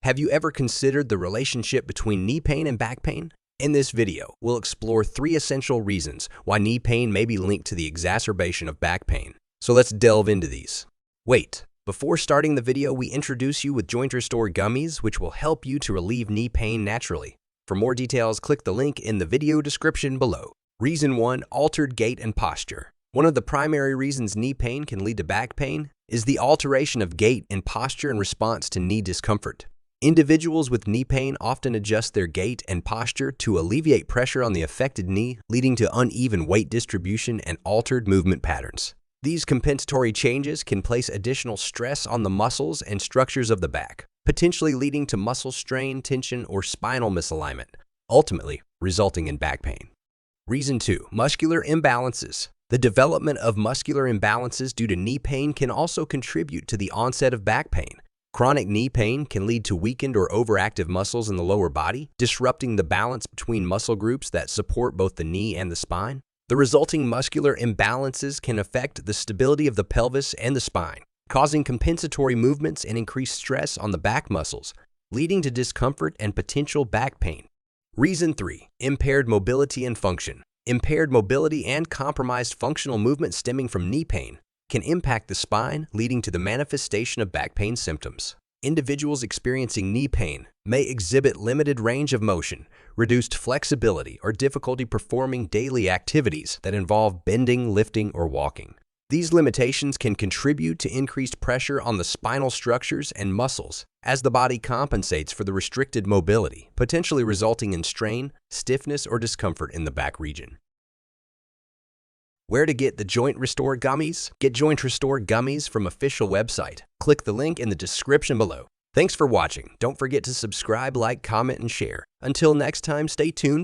Have you ever considered the relationship between knee pain and back pain? In this video, we'll explore 3 essential reasons why knee pain may be linked to the exacerbation of back pain. So let's delve into these. Wait, before starting the video, we introduce you with Joint Restore gummies, which will help you to relieve knee pain naturally. For more details, click the link in the video description below. Reason 1. Altered gait and posture. One of the primary reasons knee pain can lead to back pain is the alteration of gait and posture in response to knee discomfort. Individuals with knee pain often adjust their gait and posture to alleviate pressure on the affected knee, leading to uneven weight distribution and altered movement patterns. These compensatory changes can place additional stress on the muscles and structures of the back, potentially leading to muscle strain, tension, or spinal misalignment, ultimately resulting in back pain. Reason 2. Muscular imbalances. The development of muscular imbalances due to knee pain can also contribute to the onset of back pain. Chronic knee pain can lead to weakened or overactive muscles in the lower body, disrupting the balance between muscle groups that support both the knee and the spine. The resulting muscular imbalances can affect the stability of the pelvis and the spine, causing compensatory movements and increased stress on the back muscles, leading to discomfort and potential back pain. Reason 3. Impaired mobility and function. Impaired mobility and compromised functional movement stemming from knee pain can impact the spine, leading to the manifestation of back pain symptoms. Individuals experiencing knee pain may exhibit limited range of motion, reduced flexibility, or difficulty performing daily activities that involve bending, lifting, or walking. These limitations can contribute to increased pressure on the spinal structures and muscles as the body compensates for the restricted mobility, potentially resulting in strain, stiffness, or discomfort in the back region. Where to get the Joint Restore gummies? Get Joint Restore gummies from official website. Click the link in the description below. Thanks for watching. Don't forget to subscribe, like, comment, and share. Until next time, stay tuned.